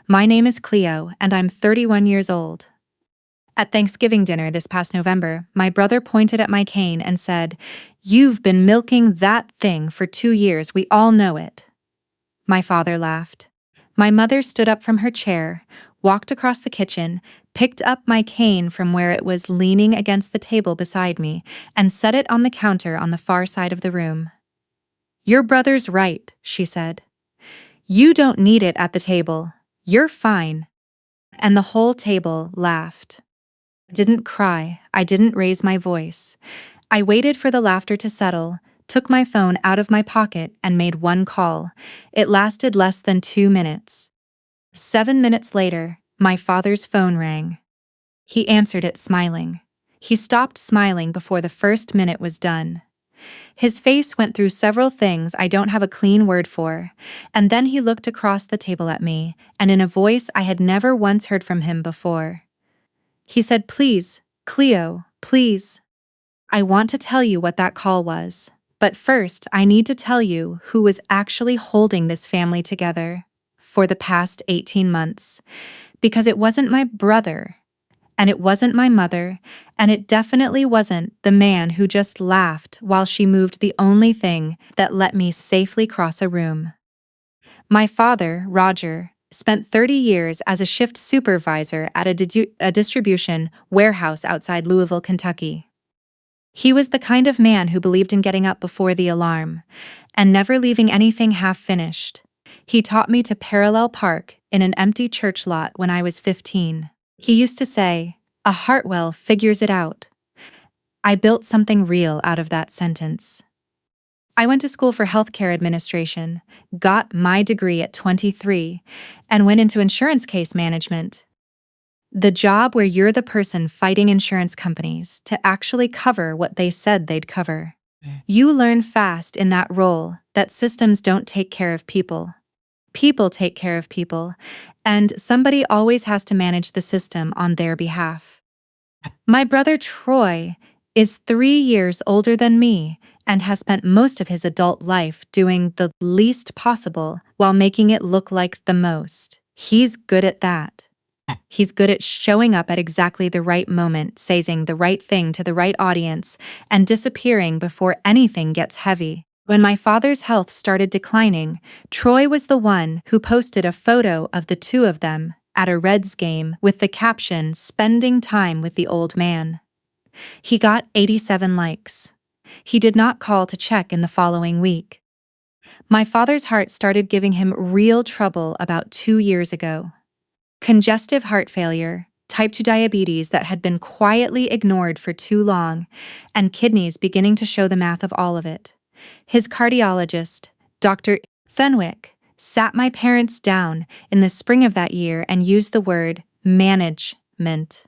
My name is Cleo, and I'm 31 years old. At Thanksgiving dinner this past November, my brother pointed at my cane and said, "You've been milking that thing for 2 years, we all know it." My father laughed. My mother stood up from her chair, walked across the kitchen, picked up my cane from where it was leaning against the table beside me, and set it on the counter on the far side of the room. "Your brother's right," she said. "You don't need it at the table. You're fine." And the whole table laughed. I didn't cry. I didn't raise my voice. I waited for the laughter to settle, took my phone out of my pocket, and made one call. It lasted less than 2 minutes. 7 minutes later, my father's phone rang. He answered it smiling. He stopped smiling before the first minute was done. His face went through several things I don't have a clean word for, and then he looked across the table at me, and in a voice I had never once heard from him before. He said, "Please, Cleo, please. I want to tell you what that call was, but first I need to tell you who was actually holding this family together for the past 18 months, because it wasn't my brother, and it wasn't my mother, and it definitely wasn't the man who just laughed while she moved the only thing that let me safely cross a room. My father, Roger, spent 30 years as a shift supervisor at a distribution warehouse outside Louisville, Kentucky. He was the kind of man who believed in getting up before the alarm and never leaving anything half-finished. He taught me to parallel park in an empty church lot when I was 15. He used to say, "A Hartwell figures it out." I built something real out of that sentence. I went to school for healthcare administration, got my degree at 23, and went into insurance case management. The job where you're the person fighting insurance companies to actually cover what they said they'd cover. You learn fast in that role that systems don't take care of people. People take care of people, and somebody always has to manage the system on their behalf. My brother Troy is 3 years older than me and has spent most of his adult life doing the least possible while making it look like the most. He's good at that. He's good at showing up at exactly the right moment, saying the right thing to the right audience, and disappearing before anything gets heavy. When my father's health started declining, Troy was the one who posted a photo of the two of them at a Reds game with the caption, "Spending time with the old man." He got 87 likes. He did not call to check in the following week. My father's heart started giving him real trouble about 2 years ago. Congestive heart failure, type 2 diabetes that had been quietly ignored for too long, and kidneys beginning to show the math of all of it. His cardiologist, Dr. Fenwick, sat my parents down in the spring of that year and used the word management.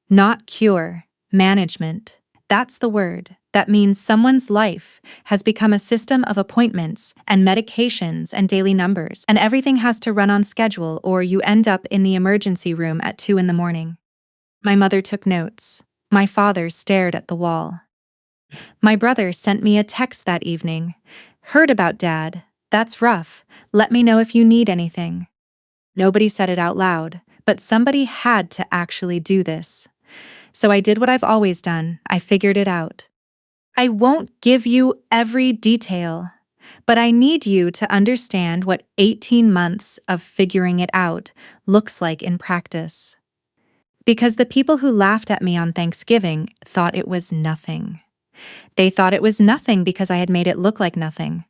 Not cure, management. That's the word. That means someone's life has become a system of appointments and medications and daily numbers, and everything has to run on schedule or you end up in the emergency room at 2 in the morning. My mother took notes. My father stared at the wall. My brother sent me a text that evening. "Heard about Dad. That's rough. Let me know if you need anything." Nobody said it out loud, but somebody had to actually do this. So I did what I've always done. I figured it out. I won't give you every detail, but I need you to understand what 18 months of figuring it out looks like in practice. Because the people who laughed at me on Thanksgiving thought it was nothing. They thought it was nothing because I had made it look like nothing.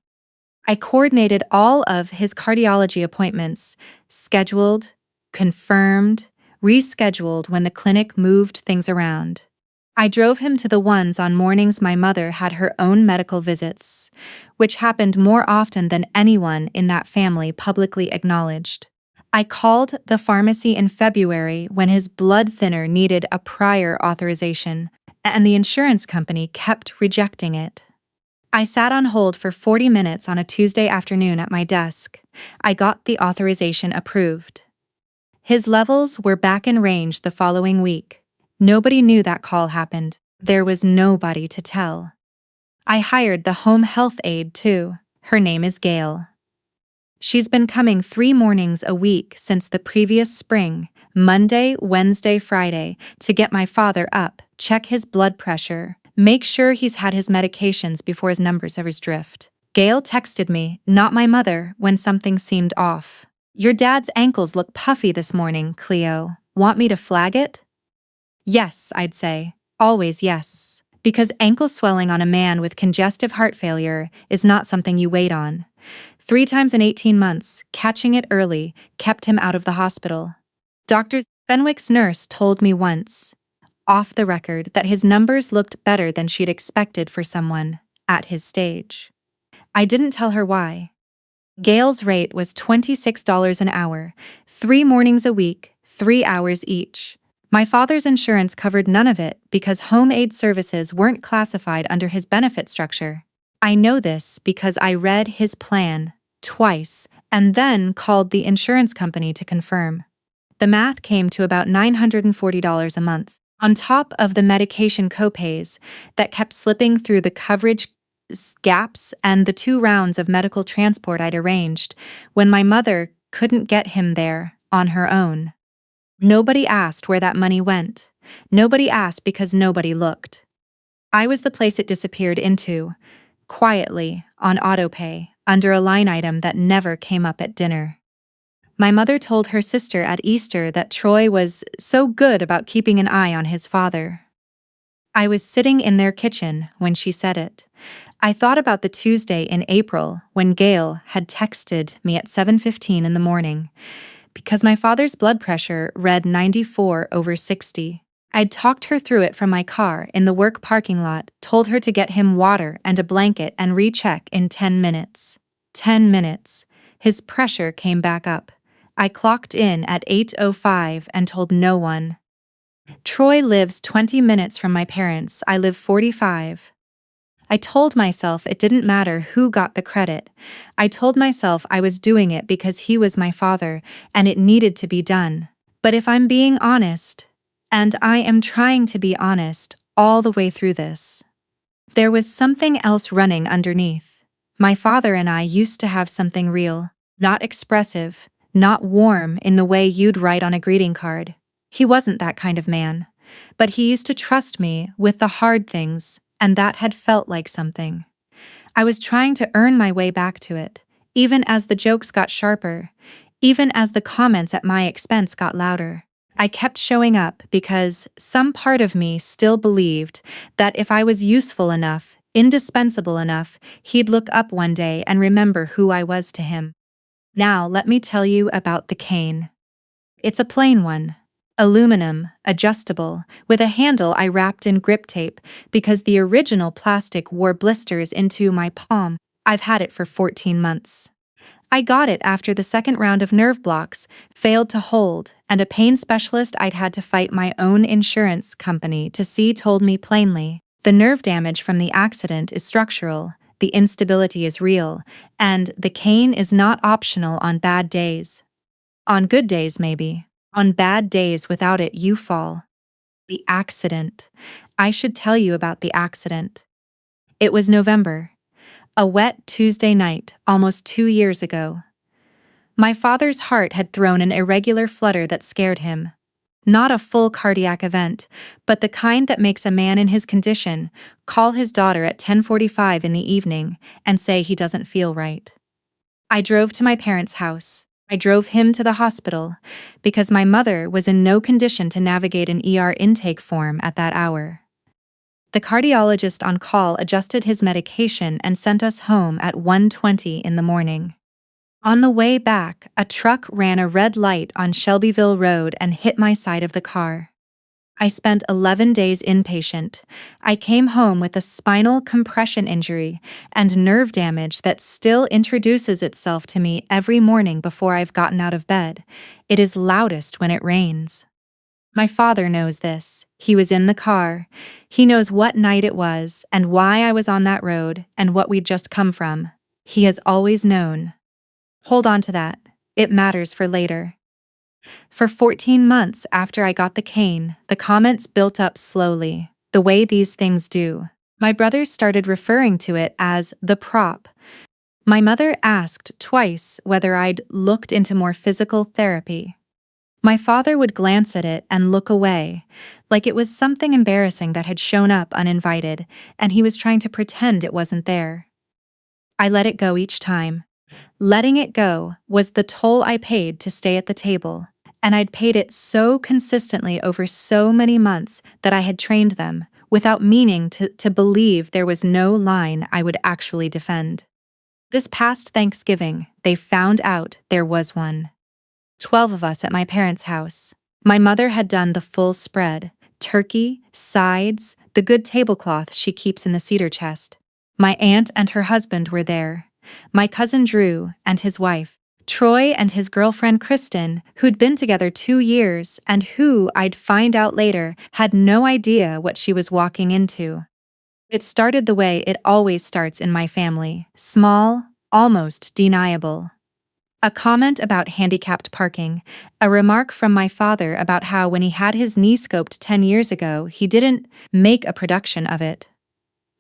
I coordinated all of his cardiology appointments, scheduled, confirmed, rescheduled when the clinic moved things around. I drove him to the ones on mornings my mother had her own medical visits, which happened more often than anyone in that family publicly acknowledged. I called the pharmacy in February when his blood thinner needed a prior authorization, and the insurance company kept rejecting it. I sat on hold for 40 minutes on a Tuesday afternoon at my desk. I got the authorization approved. His levels were back in range the following week. Nobody knew that call happened. There was nobody to tell. I hired the home health aide too. Her name is Gail. She's been coming 3 mornings a week since the previous spring, Monday, Wednesday, Friday, to get my father up, check his blood pressure, make sure he's had his medications before his numbers ever drift. Gail texted me, not my mother, when something seemed off. Your dad's ankles look puffy this morning, Cleo. Want me to flag it? Yes, I'd say. Always yes. Because ankle swelling on a man with congestive heart failure is not something you wait on. 3 times in 18 months, catching it early, kept him out of the hospital. Dr. Fenwick's nurse told me once, off the record, that his numbers looked better than she'd expected for someone at his stage. I didn't tell her why. Gail's rate was $26 an hour, 3 mornings a week, 3 hours each. My father's insurance covered none of it because home aid services weren't classified under his benefit structure. I know this because I read his plan twice and then called the insurance company to confirm. The math came to about $940 a month, on top of the medication copays that kept slipping through the coverage gaps and the 2 rounds of medical transport I'd arranged when my mother couldn't get him there on her own. Nobody asked where that money went. Nobody asked because nobody looked. I was the place it disappeared into, quietly, on autopay, under a line item that never came up at dinner. My mother told her sister at Easter that Troy was so good about keeping an eye on his father. I was sitting in their kitchen when she said it. I thought about the Tuesday in April when Gail had texted me at 7:15 in the morning. Because my father's blood pressure read 94/60. I'd talked her through it from my car in the work parking lot, told her to get him water and a blanket and recheck in 10 minutes. 10 minutes. His pressure came back up. I clocked in at 8:05 and told no one. Troy lives 20 minutes from my parents. I live 45. I told myself it didn't matter who got the credit. I told myself I was doing it because he was my father and it needed to be done. But if I'm being honest, and I am trying to be honest all the way through this, there was something else running underneath. My father and I used to have something real, not expressive, not warm in the way you'd write on a greeting card. He wasn't that kind of man. But he used to trust me with the hard things, and that had felt like something. I was trying to earn my way back to it, even as the jokes got sharper, even as the comments at my expense got louder. I kept showing up because some part of me still believed that if I was useful enough, indispensable enough, he'd look up one day and remember who I was to him. Now let me tell you about the cane. It's a plain one. Aluminum, adjustable, with a handle I wrapped in grip tape because the original plastic wore blisters into my palm. I've had it for 14 months. I got it after the second round of nerve blocks failed to hold, and a pain specialist I'd had to fight my own insurance company to see told me plainly, the nerve damage from the accident is structural, the instability is real, and the cane is not optional on bad days. On good days, maybe. On bad days without it, you fall. The accident. I should tell you about the accident. It was November. A wet Tuesday night, almost 2 years ago. My father's heart had thrown an irregular flutter that scared him. Not a full cardiac event, but the kind that makes a man in his condition call his daughter at 10:45 in the evening and say he doesn't feel right. I drove to my parents' house. I drove him to the hospital because my mother was in no condition to navigate an ER intake form at that hour. The cardiologist on call adjusted his medication and sent us home at 1:20 in the morning. On the way back, a truck ran a red light on Shelbyville Road and hit my side of the car. I spent 11 days inpatient. I came home with a spinal compression injury and nerve damage that still introduces itself to me every morning before I've gotten out of bed. It is loudest when it rains. My father knows this. He was in the car. He knows what night it was and why I was on that road and what we'd just come from. He has always known. Hold on to that. It matters for later. For 14 months after I got the cane, the comments built up slowly, the way these things do. My brothers started referring to it as the prop. My mother asked twice whether I'd looked into more physical therapy. My father would glance at it and look away, like it was something embarrassing that had shown up uninvited, and he was trying to pretend it wasn't there. I let it go each time. Letting it go was the toll I paid to stay at the table, and I'd paid it so consistently over so many months that I had trained them, without meaning to believe there was no line I would actually defend. This past Thanksgiving, they found out there was one. 12 of us at my parents' house. My mother had done the full spread: turkey, sides, the good tablecloth she keeps in the cedar chest. My aunt and her husband were there. My cousin Drew and his wife. Troy and his girlfriend Kristen, who'd been together 2 years and who, I'd find out later, had no idea what she was walking into. It started the way it always starts in my family: small, almost deniable. A comment about handicapped parking, a remark from my father about how when he had his knee scoped 10 years ago, he didn't make a production of it.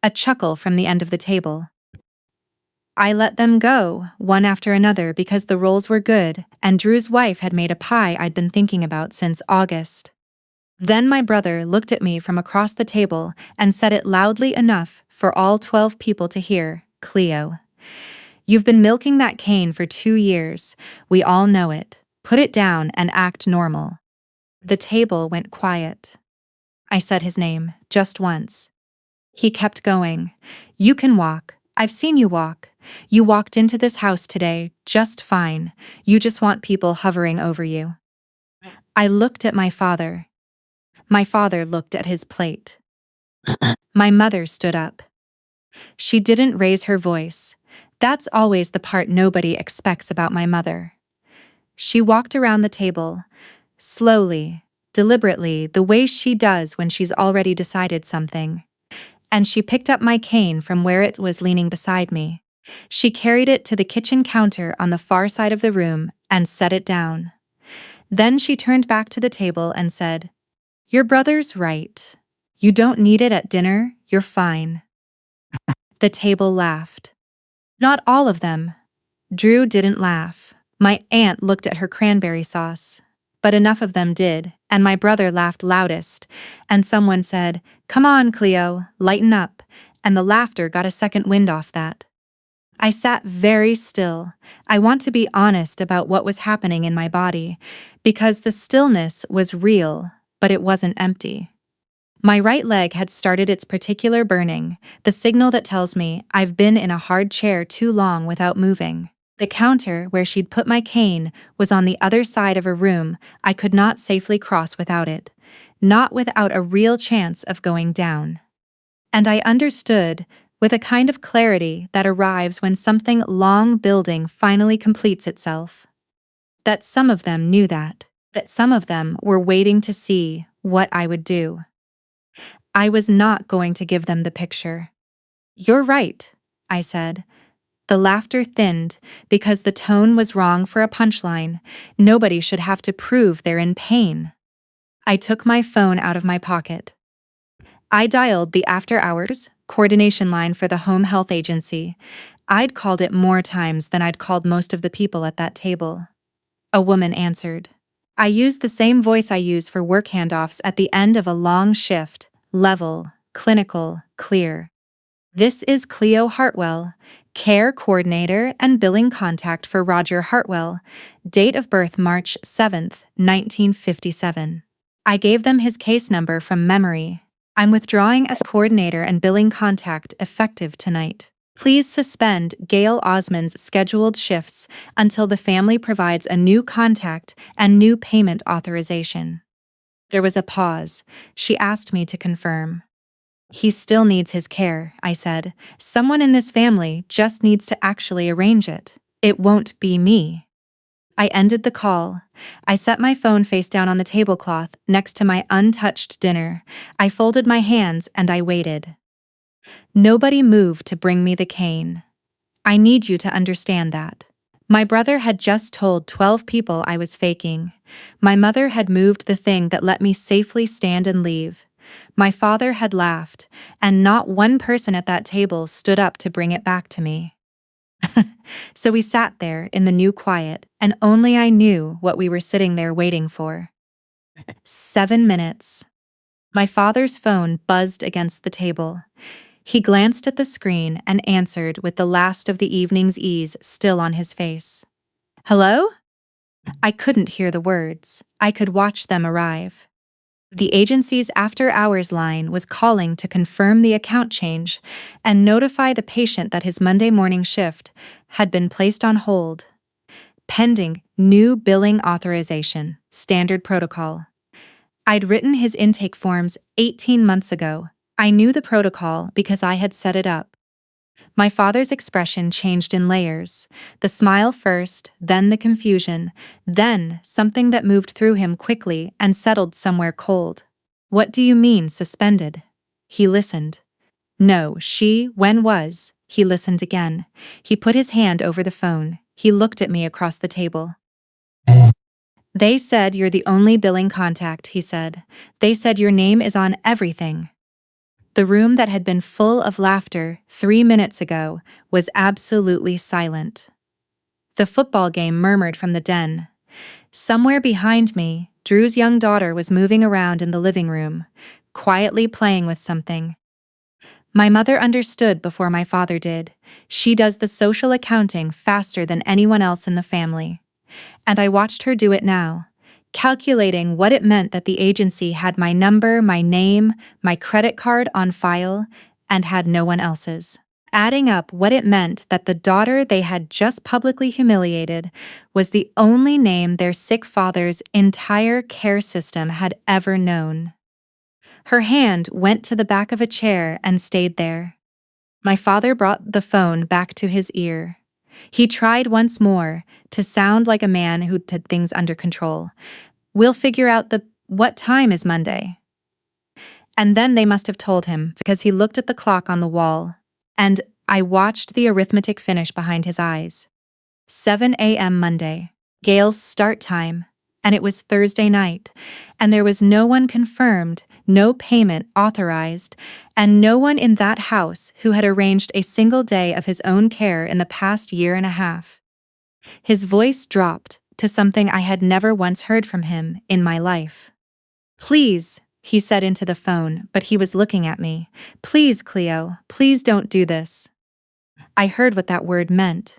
A chuckle from the end of the table. I let them go, one after another, because the rolls were good, and Drew's wife had made a pie I'd been thinking about since August. Then my brother looked at me from across the table and said it loudly enough for all 12 people to hear: "Cleo, you've been milking that cane for 2 years. We all know it. Put it down and act normal." The table went quiet. I said his name, just once. He kept going. "You can walk. I've seen you walk. You walked into this house today just fine. You just want people hovering over you." I looked at my father. My father looked at his plate. My mother stood up. She didn't raise her voice. That's always the part nobody expects about my mother. She walked around the table, slowly, deliberately, the way she does when she's already decided something. And she picked up my cane from where it was leaning beside me. She carried it to the kitchen counter on the far side of the room and set it down. Then she turned back to the table and said, "Your brother's right. You don't need it at dinner, you're fine." The table laughed. Not all of them. Drew didn't laugh. My aunt looked at her cranberry sauce. But enough of them did, and my brother laughed loudest, and someone said, "Come on, Cleo, lighten up," and the laughter got a second wind off that. I sat very still. I want to be honest about what was happening in my body, because the stillness was real, but it wasn't empty. My right leg had started its particular burning, the signal that tells me I've been in a hard chair too long without moving. The counter where she'd put my cane was on the other side of a room I could not safely cross without it, not without a real chance of going down. And I understood, with a kind of clarity that arrives when something long building finally completes itself, that some of them knew that some of them were waiting to see what I would do. I was not going to give them the picture. "You're right," I said. The laughter thinned because the tone was wrong for a punchline. Nobody should have to prove they're in pain. I took my phone out of my pocket. I dialed the after-hours coordination line for the home health agency. I'd called it more times than I'd called most of the people at that table. A woman answered. I used the same voice I use for work handoffs at the end of a long shift: level, clinical, clear. "This is Cleo Hartwell, care coordinator and billing contact for Roger Hartwell. Date of birth March 7th, 1957. I gave them his case number from memory. I'm withdrawing as coordinator and billing contact effective tonight. Please suspend Gail Osmond's scheduled shifts until the family provides a new contact and new payment authorization." There was a pause. She asked me to confirm. "He still needs his care," I said. "Someone in this family just needs to actually arrange it. It won't be me." I ended the call. I set my phone face down on the tablecloth next to my untouched dinner. I folded my hands and I waited. Nobody moved to bring me the cane. I need you to understand that. My brother had just told 12 people I was faking. My mother had moved the thing that let me safely stand and leave. My father had laughed, and not one person at that table stood up to bring it back to me. So we sat there in the new quiet, and only I knew what we were sitting there waiting for. 7 minutes. My father's phone buzzed against the table. He glanced at the screen and answered with the last of the evening's ease still on his face. Hello? I couldn't hear the words. I could watch them arrive. The agency's after-hours line was calling to confirm the account change and notify the patient that his Monday morning shift had been placed on hold, pending new billing authorization, standard protocol. I'd written his intake forms 18 months ago. I knew the protocol because I had set it up. My father's expression changed in layers, the smile first, then the confusion, then something that moved through him quickly and settled somewhere cold. What do you mean, suspended? He listened. No, when was? He listened again. He put his hand over the phone. He looked at me across the table. They said you're the only billing contact, he said. They said your name is on everything. The room that had been full of laughter 3 minutes ago was absolutely silent. The football game murmured from the den. Somewhere behind me, Drew's young daughter was moving around in the living room, quietly playing with something. My mother understood before my father did. She does the social accounting faster than anyone else in the family. And I watched her do it now, calculating what it meant that the agency had my number, my name, my credit card on file, and had no one else's. Adding up what it meant that the daughter they had just publicly humiliated was the only name their sick father's entire care system had ever known. Her hand went to the back of a chair and stayed there. My father brought the phone back to his ear. He tried once more to sound like a man who had things under control. We'll figure out what time is Monday? And then they must have told him because he looked at the clock on the wall, and I watched the arithmetic finish behind his eyes. 7 a.m. Monday, Gail's start time, and it was Thursday night, and there was no one confirmed, no payment authorized, and no one in that house who had arranged a single day of his own care in the past year and a half. His voice dropped to something I had never once heard from him in my life. Please, he said into the phone, but he was looking at me. Please, Cleo, please don't do this. I heard what that word meant.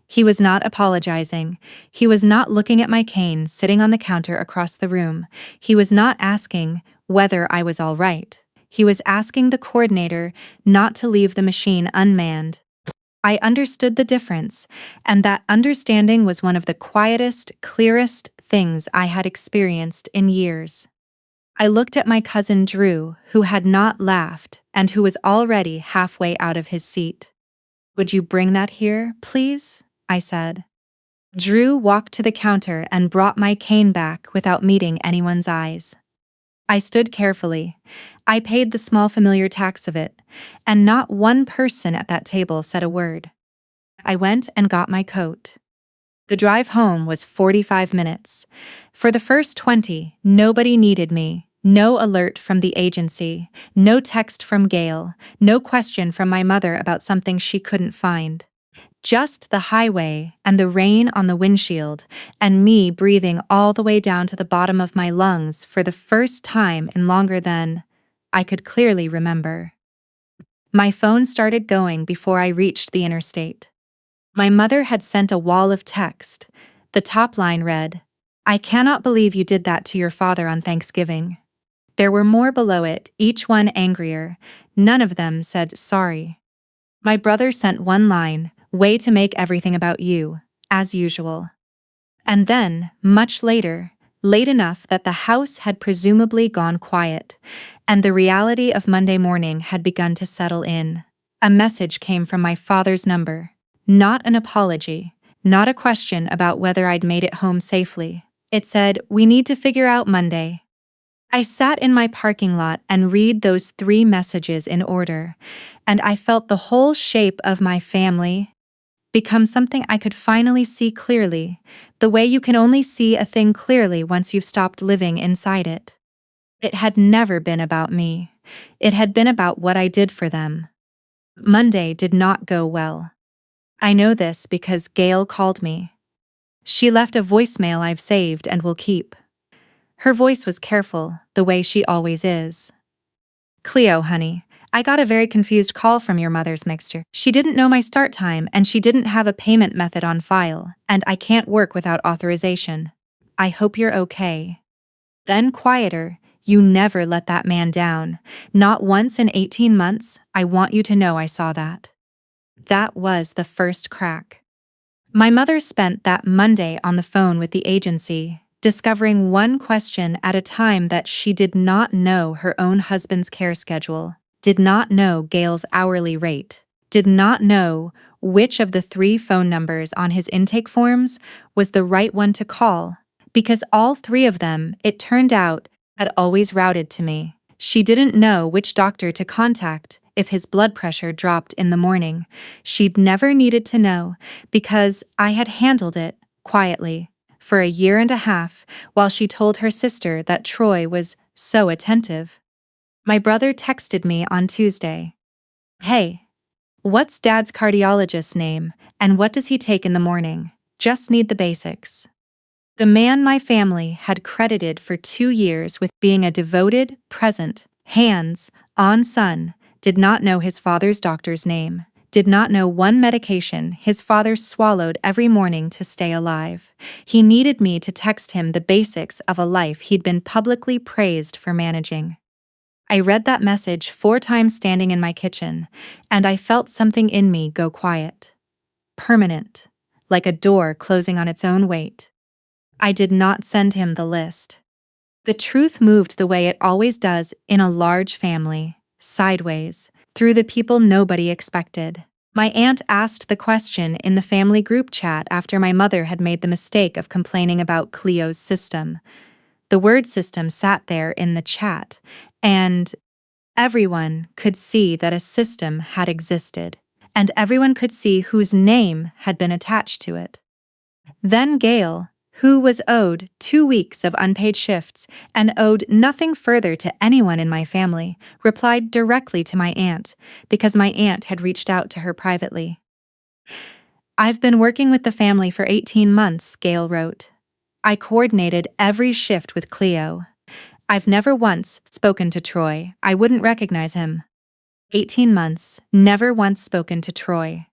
He was not apologizing. He was not looking at my cane sitting on the counter across the room. He was not asking whether I was all right. He was asking the coordinator not to leave the machine unmanned. I understood the difference, and that understanding was one of the quietest, clearest things I had experienced in years. I looked at my cousin Drew, who had not laughed and who was already halfway out of his seat. Would you bring that here, please? I said. Drew walked to the counter and brought my cane back without meeting anyone's eyes. I stood carefully. I paid the small familiar tax of it, and not one person at that table said a word. I went and got my coat. The drive home was 45 minutes. For the first 20, nobody needed me. No alert from the agency, no text from Gail, no question from my mother about something she couldn't find. Just the highway and the rain on the windshield, and me breathing all the way down to the bottom of my lungs for the first time in longer than I could clearly remember. My phone started going before I reached the interstate. My mother had sent a wall of text. The top line read, "I cannot believe you did that to your father on Thanksgiving." There were more below it, each one angrier. None of them said sorry. My brother sent one line, "Way to make everything about you, as usual." And then, much later, late enough that the house had presumably gone quiet, and the reality of Monday morning had begun to settle in, a message came from my father's number. Not an apology, not a question about whether I'd made it home safely. It said, "We need to figure out Monday." I sat in my parking lot and read those 3 messages in order, and I felt the whole shape of my family become something I could finally see clearly, the way you can only see a thing clearly once you've stopped living inside it. It had never been about me. It had been about what I did for them. Monday did not go well. I know this because Gail called me. She left a voicemail I've saved and will keep. Her voice was careful, the way she always is. Cleo, honey, I got a very confused call from your mother's mixture. She didn't know my start time and she didn't have a payment method on file, and I can't work without authorization. I hope you're okay. Then quieter, you never let that man down. Not once in 18 months, I want you to know I saw that. That was the first crack. My mother spent that Monday on the phone with the agency, discovering one question at a time that she did not know her own husband's care schedule, did not know Gail's hourly rate, did not know which of the 3 phone numbers on his intake forms was the right one to call, because all 3 of them, it turned out, had always routed to me. She didn't know which doctor to contact if his blood pressure dropped in the morning. She'd never needed to know, because I had handled it, quietly, for a year and a half, while she told her sister that Troy was so attentive. My brother texted me on Tuesday. Hey, what's Dad's cardiologist's name, and what does he take in the morning? Just need the basics. The man my family had credited for 2 years with being a devoted, present, hands-on son did not know his father's doctor's name, did not know one medication his father swallowed every morning to stay alive. He needed me to text him the basics of a life he'd been publicly praised for managing. I read that message 4 times standing in my kitchen, and I felt something in me go quiet. Permanent, like a door closing on its own weight. I did not send him the list. The truth moved the way it always does in a large family, sideways, through the people nobody expected. My aunt asked the question in the family group chat after my mother had made the mistake of complaining about Cleo's system. The word system sat there in the chat, and everyone could see that a system had existed, and everyone could see whose name had been attached to it. Then Gail, who was owed 2 weeks of unpaid shifts and owed nothing further to anyone in my family, replied directly to my aunt, because my aunt had reached out to her privately. I've been working with the family for 18 months, Gail wrote. I coordinated every shift with Cleo. I've never once spoken to Troy. I wouldn't recognize him. 18 months, never once spoken to Troy.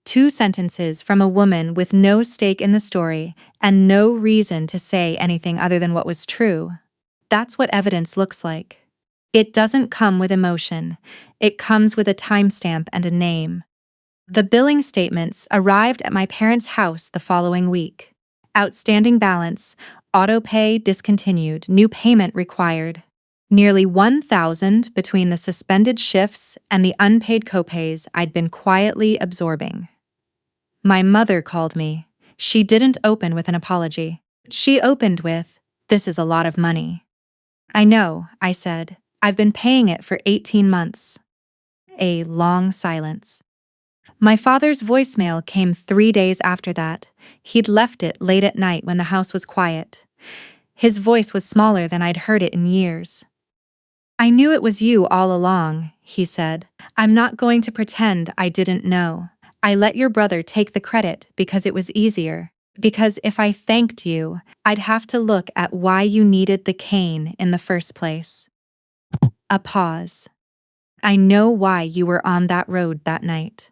2 sentences from a woman with no stake in the story and no reason to say anything other than what was true. That's what evidence looks like. It doesn't come with emotion. It comes with a timestamp and a name. The billing statements arrived at my parents' house the following week. Outstanding balance, auto pay discontinued, new payment required. Nearly 1,000 between the suspended shifts and the unpaid copays I'd been quietly absorbing. My mother called me. She didn't open with an apology. She opened with, "This is a lot of money." "I know," I said. "I've been paying it for 18 months. A long silence. My father's voicemail came 3 days after that. He'd left it late at night when the house was quiet. His voice was smaller than I'd heard it in years. "I knew it was you all along," he said. "I'm not going to pretend I didn't know. I let your brother take the credit because it was easier. Because if I thanked you, I'd have to look at why you needed the cane in the first place." A pause. "I know why you were on that road that night."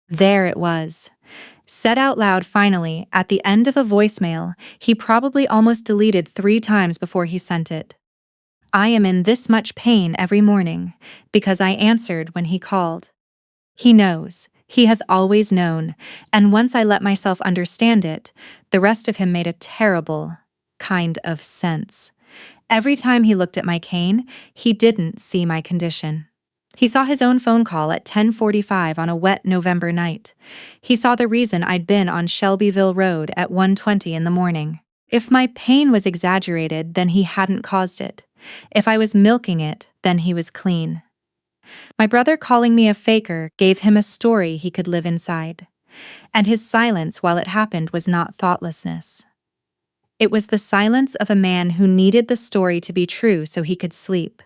There it was. Said out loud finally, at the end of a voicemail he probably almost deleted 3 times before he sent it. I am in this much pain every morning, because I answered when he called. He knows. He has always known, and once I let myself understand it, the rest of him made a terrible kind of sense. Every time he looked at my cane, he didn't see my condition. He saw his own phone call at 10:45 on a wet November night. He saw the reason I'd been on Shelbyville Road at 1:20 in the morning. If my pain was exaggerated, then he hadn't caused it. If I was milking it, then he was clean. My brother calling me a faker gave him a story he could live inside. And his silence while it happened was not thoughtlessness. It was the silence of a man who needed the story to be true so he could sleep.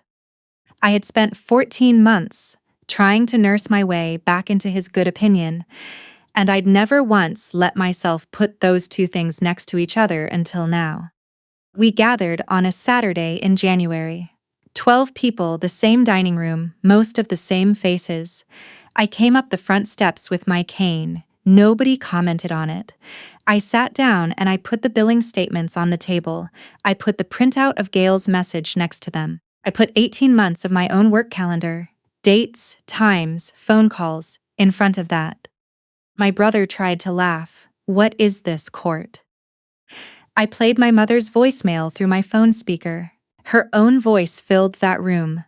I had spent 14 months trying to nurse my way back into his good opinion, And I'd never once let myself put those two things next to each other until now. We gathered on a Saturday in January. 12 people, the same dining room, most of the same faces. I came up the front steps with my cane. Nobody commented on it. I sat down and I put the billing statements on the table. I put the printout of Gail's message next to them. I put 18 months of my own work calendar, dates, times, phone calls, in front of that. My brother tried to laugh. What is this, Court? I played my mother's voicemail through my phone speaker. Her own voice filled that room.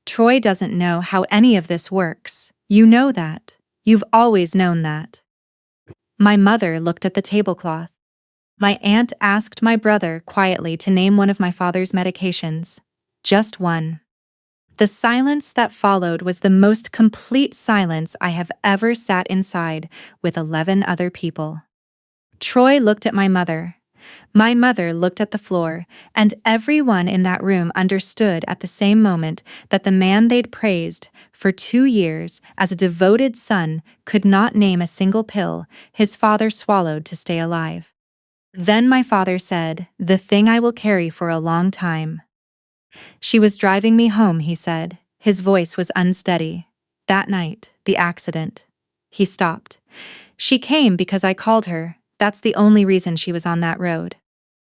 Troy doesn't know how any of this works. You know that. You've always known that. My mother looked at the tablecloth. My aunt asked my brother quietly to name one of my father's medications. Just one. The silence that followed was the most complete silence I have ever sat inside with 11 other people. Troy looked at my mother. My mother looked at the floor, and everyone in that room understood at the same moment that the man they'd praised for 2 years as a devoted son could not name a single pill his father swallowed to stay alive. Then my father said, "The thing I will carry for a long time." She was driving me home, he said. His voice was unsteady. That night, the accident. He stopped. She came because I called her. That's the only reason she was on that road.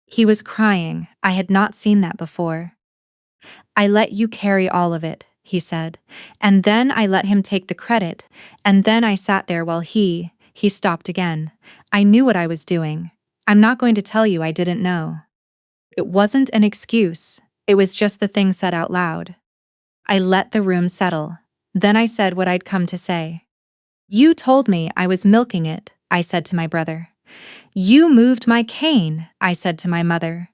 He was crying. I had not seen that before. I let you carry all of it, he said. And then I let him take the credit. And then I sat there while he stopped again. I knew what I was doing. I'm not going to tell you I didn't know. It wasn't an excuse. It was just the thing said out loud. I let the room settle. Then I said what I'd come to say. You told me I was milking it, I said to my brother. You moved my cane, I said to my mother.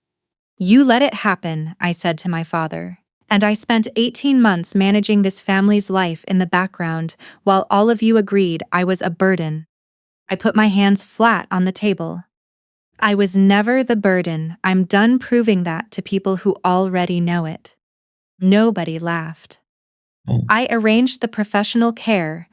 You let it happen, I said to my father. And I spent 18 months managing this family's life in the background while all of you agreed I was a burden. I put my hands flat on the table. I was never the burden. I'm done proving that to people who already know it. Nobody laughed. I arranged the professional care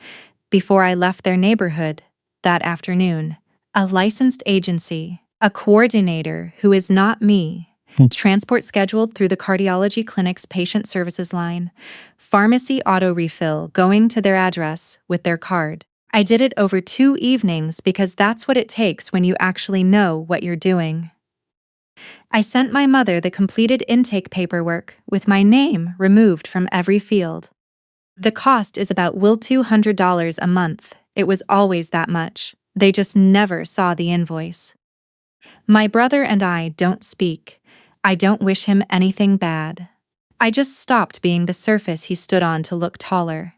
before I left their neighborhood that afternoon. A licensed agency, a coordinator who is not me, transport scheduled through the cardiology clinic's patient services line, pharmacy auto refill going to their address with their card. I did it over 2 evenings because that's what it takes when you actually know what you're doing. I sent my mother the completed intake paperwork with my name removed from every field. The cost is about $200 a month. It was always that much. They just never saw the invoice. My brother and I don't speak. I don't wish him anything bad. I just stopped being the surface he stood on to look taller.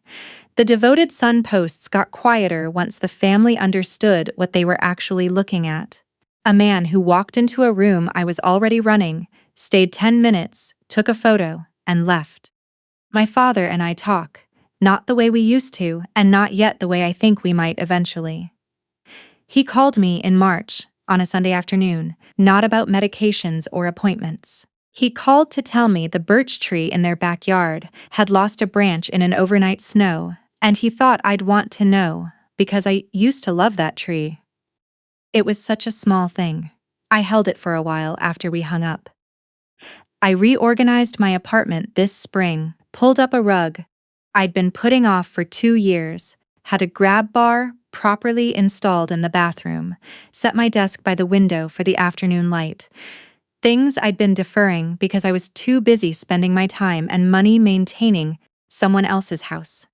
The devoted son posts got quieter once the family understood what they were actually looking at. A man who walked into a room I was already running, stayed 10 minutes, took a photo, and left. My father and I talk, not the way we used to, and not yet the way I think we might eventually. He called me in March, on a Sunday afternoon, not about medications or appointments. He called to tell me the birch tree in their backyard had lost a branch in an overnight snow, and he thought I'd want to know, because I used to love that tree. It was such a small thing. I held it for a while after we hung up. I reorganized my apartment this spring, pulled up a rug I'd been putting off for 2 years, had a grab bar properly installed in the bathroom, set my desk by the window for the afternoon light. Things I'd been deferring because I was too busy spending my time and money maintaining someone else's house.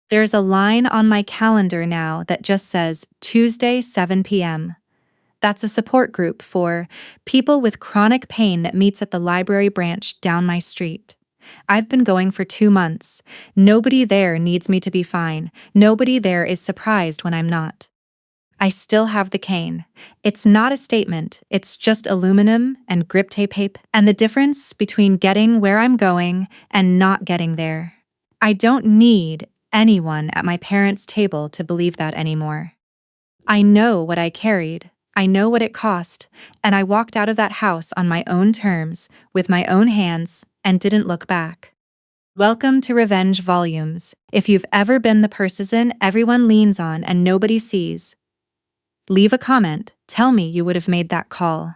There's a line on my calendar now that just says Tuesday 7 p.m. That's a support group for people with chronic pain that meets at the library branch down my street. I've been going for 2 months. Nobody there needs me to be fine. Nobody there is surprised when I'm not. I still have the cane. It's not a statement. It's just aluminum and grip tape and the difference between getting where I'm going and not getting there. I don't need anyone at my parents' table to believe that anymore. I know what I carried. I know what it cost, and I walked out of that house on my own terms, with my own hands, and didn't look back. Welcome to Revenge Volumes. If you've ever been the person everyone leans on and nobody sees, Leave a comment, tell me you would have made that call.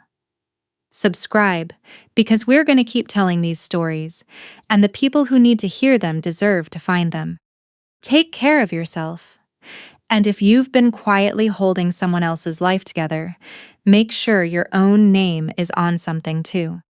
Subscribe, because we're going to keep telling these stories, and the people who need to hear them deserve to find them. Take care of yourself. And if you've been quietly holding someone else's life together, make sure your own name is on something too.